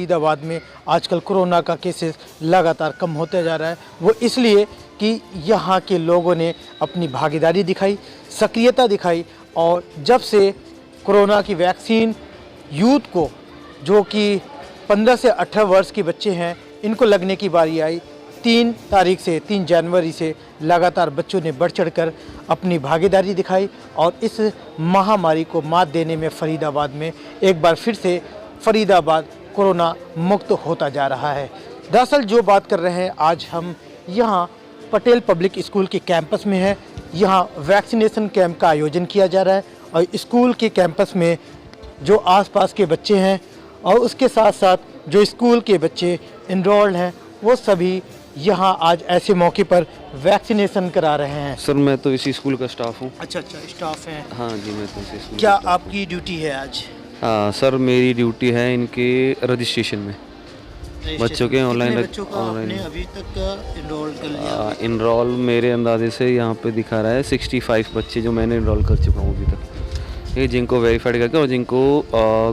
फरीदाबाद में आजकल कोरोना का केसेस लगातार कम होता जा रहा है, वो इसलिए कि यहाँ के लोगों ने अपनी भागीदारी दिखाई, सक्रियता दिखाई। और जब से कोरोना की वैक्सीन यूथ को, जो कि 15 से 18 वर्ष के बच्चे हैं, इनको लगने की बारी आई, 3 जनवरी से लगातार बच्चों ने बढ़ चढ़कर अपनी भागीदारी दिखाई और इस महामारी को मात देने में फरीदाबाद में एक बार फिर से फरीदाबाद कोरोना मुक्त होता जा रहा है। दरअसल जो बात कर रहे हैं, आज हम यहाँ पटेल पब्लिक स्कूल के कैंपस में हैं। यहाँ वैक्सीनेशन कैंप का आयोजन किया जा रहा है और स्कूल के कैंपस में जो आसपास के बच्चे हैं और उसके साथ साथ जो स्कूल के बच्चे इनरोल्ड हैं, वो सभी यहाँ आज ऐसे मौके पर वैक्सीनेशन करा रहे हैं। सर मैं तो इसी स्कूल का स्टाफ हूँ। अच्छा, स्टाफ हैं। हाँ जी, मैं तो इसी स्कूल। क्या आपकी ड्यूटी है आज? सर मेरी ड्यूटी है इनके रजिस्ट्रेशन में, बच्चों के ऑनलाइन अभी तक इनरोल कर लिया? इनरोल मेरे अंदाजे से यहाँ पे दिखा रहा है 65 बच्चे जो मैंने इनरोल कर चुका हूँ अभी तक, ये जिनको वेरीफाइड करके और जिनको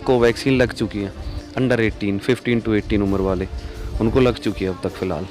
कोवैक्सीन लग चुकी है, अंडर 18, 15 to 18 उम्र वाले, उनको लग चुकी है अब तक फ़िलहाल।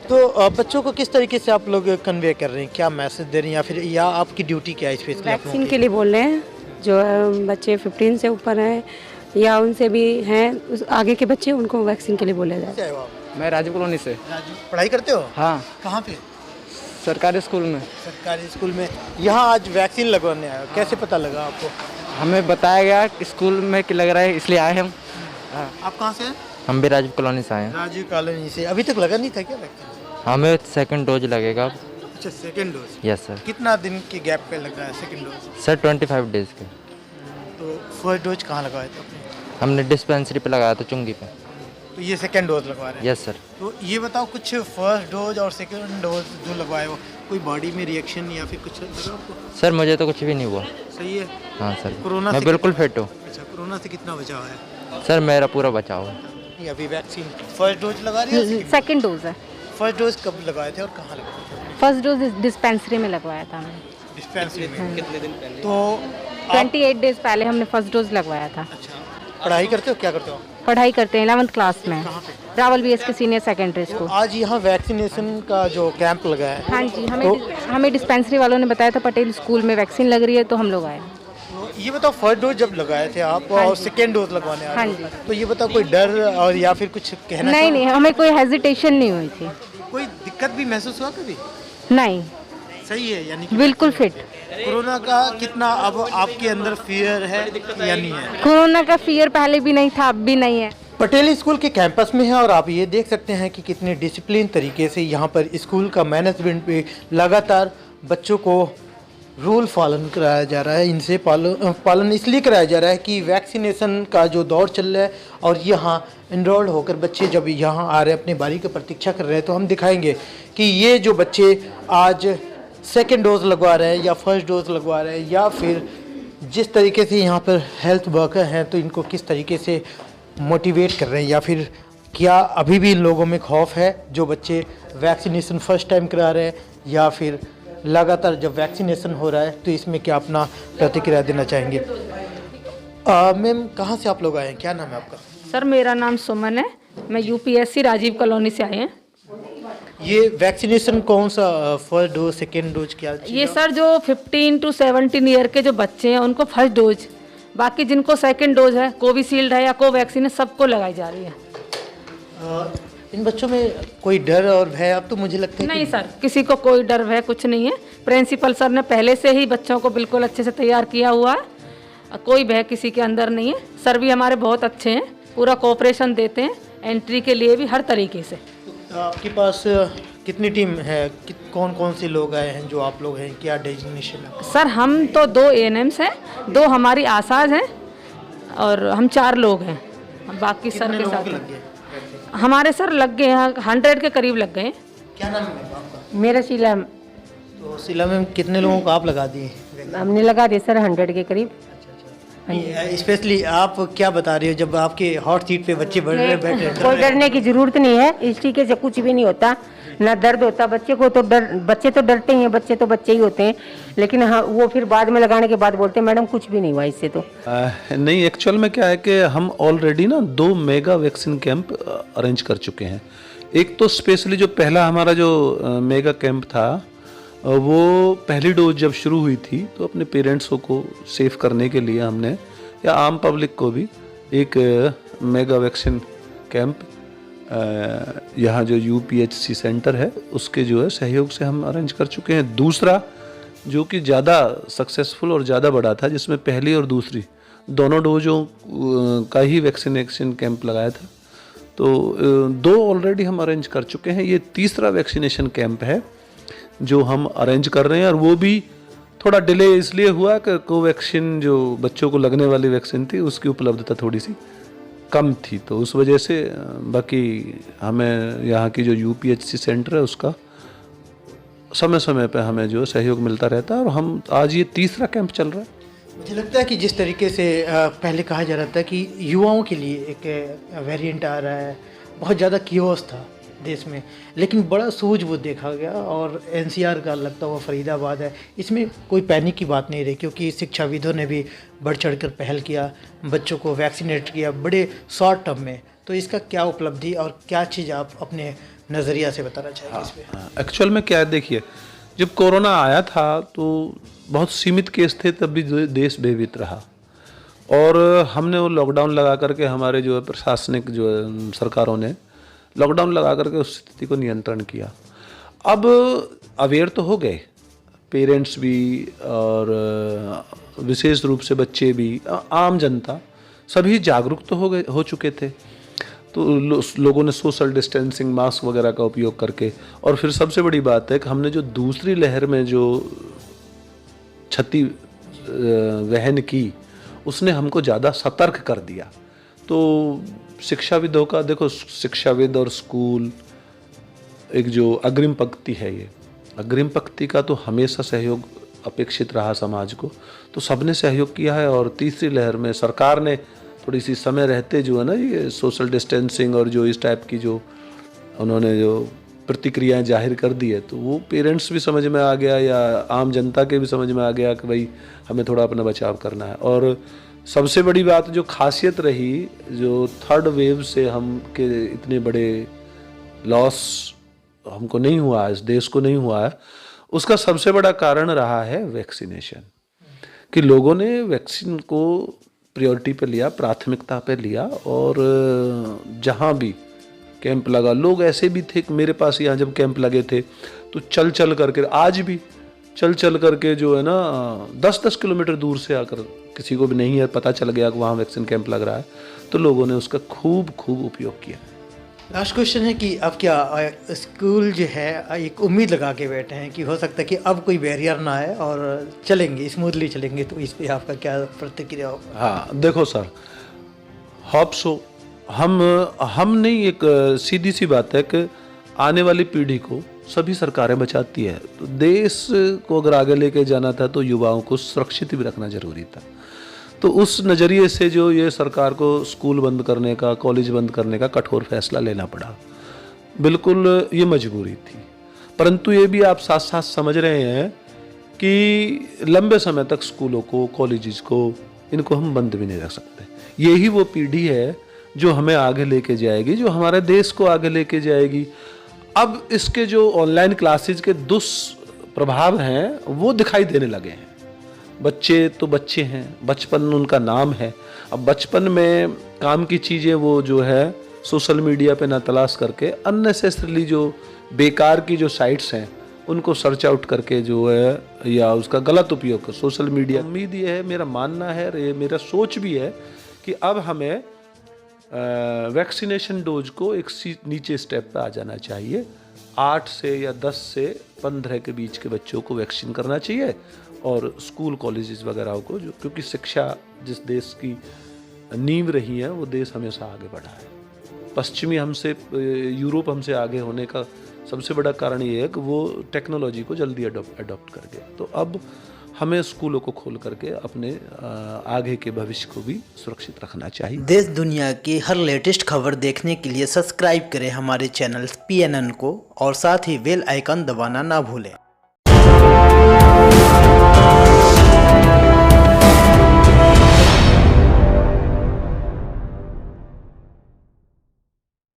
तो बच्चों को किस तरीके से आप लोग कन्वे कर रहे हैं, क्या मैसेज दे रहे हैं, या आपकी ड्यूटी क्या है स्पेशली? वैक्सीन के लिए बोल रहे हैं, जो बच्चे 15 से ऊपर हैं या उनसे भी हैं, उस आगे के बच्चे, उनको वैक्सीन के लिए बोला जाए। मैं राजीव कॉलोनी से। पढ़ाई करते हो? हाँ। कहाँ पे? सरकारी स्कूल में। सरकारी स्कूल में। यहाँ आज वैक्सीन लगवाने आए हो, कैसे पता लगा आपको? हमें बताया गया कि स्कूल में कि लग रहा है, इसलिए आए हम। आप कहाँ से हैं? हम भी राजीव कॉलोनी से आए हैं। राजीव कॉलोनी से। अभी तक लगा नहीं था क्या वैक्सीन? हमें सेकंड डोज लगेगा। अच्छा, सेकंड डोज? Yes sir. कितना दिन के गैप पे लग रहा है सेकंड डोज? सर 25 डेज के। तो फर्स्ट डोज कहाँ लगवाए थे आपने? हमने डिस्पेंसरी पे लगाया था, चुंगी पे। तो ये सेकंड डोज लगवा रहे हैं? Yes sir. तो ये बताओ, कुछ फर्स्ट डोज और सेकंड डोज जो लगवाए हो, कोई बॉडी में रिएक्शन या फिर कुछ लगा आपको? सर मुझे तो कुछ भी नहीं हुआ। सही है? हाँ सर, कोरोना मैं बिल्कुल फिट हूँ। अच्छा, कोरोना से कितना बचाव है? सर मेरा पूरा बचाव है। ये अभी वैक्सीन फर्स्ट डोज लगा रही है? सेकंड डोज है। फर्स्ट डोज कब लगाए थे और कहाँ लगाए थे? फर्स्ट डोज डिस्पेंसरी में लगवाया था हमने। डिस्पेंसरी में? कितने दिन पहले? तो 28 डेज पहले हमने फर्स्ट डोज लगवाया था। अच्छा, पढ़ाई करते हो, क्या करते हो? पढ़ाई करते हैं, 11th क्लास में, रावल BS के सीनियर सेकेंडरी स्कूल। आज यहाँ वैक्सीनेशन का जो कैंप लगा है? हाँ जी, हमें डिस्पेंसरी वालों ने बताया था पटेल स्कूल में वैक्सीन लग रही है, तो हम लोग आए। तो ये बताओ, फर्स्ट डोज जब लगाए थे आप और सेकेंड डोज लगवाने आए, हाँ जी, तो ये बताओ, कोई डर और या फिर कुछ कहना? नहीं, हमें कोई हेजिटेशन नहीं हुई थी। कोई दिक्कत भी महसूस हुआ कभी? नहीं, सही है, यानी कि बिल्कुल फिट। कोरोना का कितना अब आपके अंदर फियर है या नहीं है? कोरोना का फियर पहले भी नहीं था, अब भी नहीं है। पटेल स्कूल के कैंपस में है और आप ये देख सकते हैं कि कितने डिसिप्लिन तरीके से यहाँ पर स्कूल का मैनेजमेंट पे लगातार बच्चों को रूल पालन कराया जा रहा है। इनसे पालन इसलिए कराया जा रहा है कि वैक्सीनेशन का जो दौर चल रहा है और यहाँ इनरोल्ड होकर बच्चे जब यहाँ आ रहे हैं, अपनी बारी की प्रतीक्षा कर रहे हैं, तो हम दिखाएंगे कि ये जो बच्चे आज सेकेंड डोज लगवा रहे हैं या फर्स्ट डोज लगवा रहे हैं, या फिर जिस तरीके से यहाँ पर हेल्थ वर्कर हैं, तो इनको किस तरीके से मोटिवेट कर रहे हैं, या फिर क्या अभी भी इन लोगों में खौफ है जो बच्चे वैक्सीनेशन फर्स्ट टाइम करा रहे हैं, या फिर लगातार जब वैक्सीनेशन हो रहा है, तो इसमें क्या अपना प्रतिक्रिया देना चाहेंगे? मैम, कहाँ से आप लोग आए हैं, क्या नाम है आपका? सर मेरा नाम सुमन है, मैं UPSC राजीव कॉलोनी से आए हैं। ये वैक्सीनेशन कौन सा, फर्स्ट डोज सेकेंड डोज, क्या? ये सर जो 15 to 17 ईयर के जो बच्चे हैं उनको फर्स्ट डोज, बाकी जिनको सेकंड डोज है, कोविशील्ड है या कोवैक्सीन है, सबको लगाई जा रही है। इन बच्चों में कोई डर और भय अब तो मुझे लगता है नहीं सर, किसी को कोई डर भय कुछ नहीं है। प्रिंसिपल सर ने पहले से ही बच्चों को बिल्कुल अच्छे से तैयार किया हुआ है, कोई भय किसी के अंदर नहीं है। सर भी हमारे बहुत अच्छे हैं, पूरा कोऑपरेशन देते हैं, एंट्री के लिए भी हर तरीके से। आपके पास कितनी टीम है, कौन कौन से लोग आए हैं, जो आप लोग हैं, क्या डेजिग्नेशन है? सर हम तो 2 ANMs हैं, 2 हमारी आसाज हैं और हम 4 लोग हैं, बाकी सर के साथ हमारे सर लग गए हैं 100 के करीब लग गए हैं। क्या नाम है आपका? मेरा शीला। तो शीला में कितने लोगों को आप लगा दिए? हमने लगा दिए सर 100 के करीब। स्पेशली आप क्या बता रहे हो जब आपके हॉट सीट पे बच्चे बैठ रहे कोई डरने की जरूरत नहीं है, इस टीके से कुछ भी नहीं होता, ना दर्द होता। बच्चे को तो बच्चे तो डरते ही हैं, बच्चे तो बच्चे ही होते हैं, लेकिन हाँ वो फिर बाद में लगाने के बाद बोलते हैं मैडम कुछ भी नहीं हुआ इससे तो। नहीं, एक्चुअल में क्या है कि हम ऑलरेडी ना 2 मेगा वैक्सीन कैंप अरेंज कर चुके हैं। एक तो स्पेशली जो पहला हमारा जो मेगा कैंप था, वो पहली डोज जब शुरू हुई थी तो अपने पेरेंट्सों को सेफ करने के लिए हमने, या आम पब्लिक को भी, एक मेगा वैक्सीन कैंप यहाँ जो UPHC सेंटर है उसके जो है सहयोग से हम अरेंज कर चुके हैं। दूसरा जो कि ज़्यादा सक्सेसफुल और ज़्यादा बड़ा था, जिसमें पहली और दूसरी दोनों डोजों का ही वैक्सीनेशन कैंप लगाया था, तो 2 ऑलरेडी हम अरेंज कर चुके हैं। ये तीसरा वैक्सीनेशन कैंप है जो हम अरेंज कर रहे हैं, और वो भी थोड़ा डिले इसलिए हुआ कि कोवैक्सीन जो बच्चों को लगने वाली वैक्सीन थी उसकी उपलब्धता थोड़ी सी कम थी, तो उस वजह से बाकी हमें यहाँ की जो UPHC सेंटर है उसका समय समय पे हमें जो सहयोग मिलता रहता है, और हम आज ये तीसरा कैंप चल रहा है। मुझे लगता है कि जिस तरीके से पहले कहा जा रहा था कि युवाओं के लिए एक वेरिएंट आ रहा है, बहुत ज़्यादा कियोस था देश में, लेकिन बड़ा सूझबूझ देखा गया, और NCR का लगता हुआ फरीदाबाद है, इसमें कोई पैनिक की बात नहीं रही, क्योंकि शिक्षाविदों ने भी बढ़ चढ़कर पहल किया, बच्चों को वैक्सीनेट किया बड़े शॉर्ट टर्म में। तो इसका क्या उपलब्धि और क्या चीज़ आप अपने नज़रिया से बताना चाहेंगे इस पर? एक्चुअल में क्या है, देखिए, जब कोरोना आया था तो बहुत सीमित केस थे, तब भी देश भयभीत रहा, और हमने वो लॉकडाउन लगा करके, हमारे जो है प्रशासनिक जो है सरकारों ने लॉकडाउन लगा करके उस स्थिति को नियंत्रण किया। अब अवेयर तो हो गए पेरेंट्स भी, और विशेष रूप से बच्चे भी, आम जनता सभी जागरूक तो हो चुके थे, तो लोगों ने सोशल डिस्टेंसिंग, मास्क वगैरह का उपयोग करके, और फिर सबसे बड़ी बात है कि हमने जो दूसरी लहर में जो क्षति वहन की, उसने हमको ज़्यादा सतर्क कर दिया। तो शिक्षाविदों का, देखो, शिक्षाविद और स्कूल एक जो अग्रिम पंक्ति है, ये अग्रिम पंक्ति का तो हमेशा सहयोग अपेक्षित रहा समाज को, तो सबने सहयोग किया है। और तीसरी लहर में सरकार ने थोड़ी सी समय रहते जो है ना, ये सोशल डिस्टेंसिंग और जो इस टाइप की जो उन्होंने जो प्रतिक्रियाएं जाहिर कर दी है, तो वो पेरेंट्स भी समझ में आ गया, या आम जनता के भी समझ में आ गया कि भाई हमें थोड़ा अपना बचाव करना है। और सबसे बड़ी बात जो खासियत रही, जो थर्ड वेव से हम के इतने बड़े लॉस हमको नहीं हुआ है, इस देश को नहीं हुआ है, उसका सबसे बड़ा कारण रहा है वैक्सीनेशन, कि लोगों ने वैक्सीन को प्रायोरिटी पे लिया, प्राथमिकता पे लिया, और जहाँ भी कैंप लगा, लोग ऐसे भी थे कि मेरे पास यहाँ जब कैंप लगे थे तो चल चल करके, आज भी चल चल करके जो है ना 10-10 किलोमीटर दूर से आकर, किसी को भी नहीं है पता चल गया कि वहाँ वैक्सीन कैंप लग रहा है, तो लोगों ने उसका खूब उपयोग किया। लास्ट क्वेश्चन है कि अब क्या स्कूल जो है एक उम्मीद लगा के बैठे हैं कि हो सकता है कि अब कोई बैरियर ना आए और चलेंगे, स्मूथली चलेंगे, तो इस पे आपका क्या प्रतिक्रिया होगा? हाँ, देखो सर, होप सो, हम नहीं, एक सीधी सी बात है कि आने वाली पीढ़ी को सभी सरकारें बचाती है, तो देश को अगर आगे लेके जाना था तो युवाओं को सुरक्षित भी रखना जरूरी था। तो उस नज़रिए से जो ये सरकार को स्कूल बंद करने का, कॉलेज बंद करने का कठोर फैसला लेना पड़ा, बिल्कुल ये मजबूरी थी। परंतु ये भी आप साथ साथ समझ रहे हैं कि लंबे समय तक स्कूलों को, कॉलेजेस को, इनको हम बंद भी नहीं रख सकते। यही वो पीढ़ी है जो हमें आगे लेके जाएगी, जो हमारे देश को आगे लेके जाएगी। अब इसके जो ऑनलाइन क्लासेज के दुष्प्रभाव हैं वो दिखाई देने लगे हैं। बच्चे तो बच्चे हैं, बचपन उनका नाम है। अब बचपन में काम की चीज़ें वो जो है सोशल मीडिया पे ना तलाश करके अननेसेसरीली जो बेकार की जो साइट्स हैं उनको सर्च आउट करके जो है, या उसका गलत उपयोग कर सोशल मीडिया। उम्मीद ये है, मेरा मानना है, ये मेरा सोच भी है कि अब हमें वैक्सीनेशन डोज को एक नीचे स्टेप पे आ जाना चाहिए। 8 से या 10 से 15 के बीच के बच्चों को वैक्सीन करना चाहिए, और स्कूल कॉलेजेस वगैरह को, जो क्योंकि शिक्षा जिस देश की नींव रही है वो देश हमेशा आगे बढ़ा है। पश्चिमी हमसे, यूरोप हमसे आगे होने का सबसे बड़ा कारण ये है कि वो टेक्नोलॉजी को जल्दी अडॉप्ट कर गए। तो अब हमें स्कूलों को खोल करके अपने आगे के भविष्य को भी सुरक्षित रखना चाहिए। देश दुनिया की हर लेटेस्ट खबर देखने के लिए सब्सक्राइब करें हमारे चैनल PNN को और साथ ही बेल आइकन दबाना ना भूलें।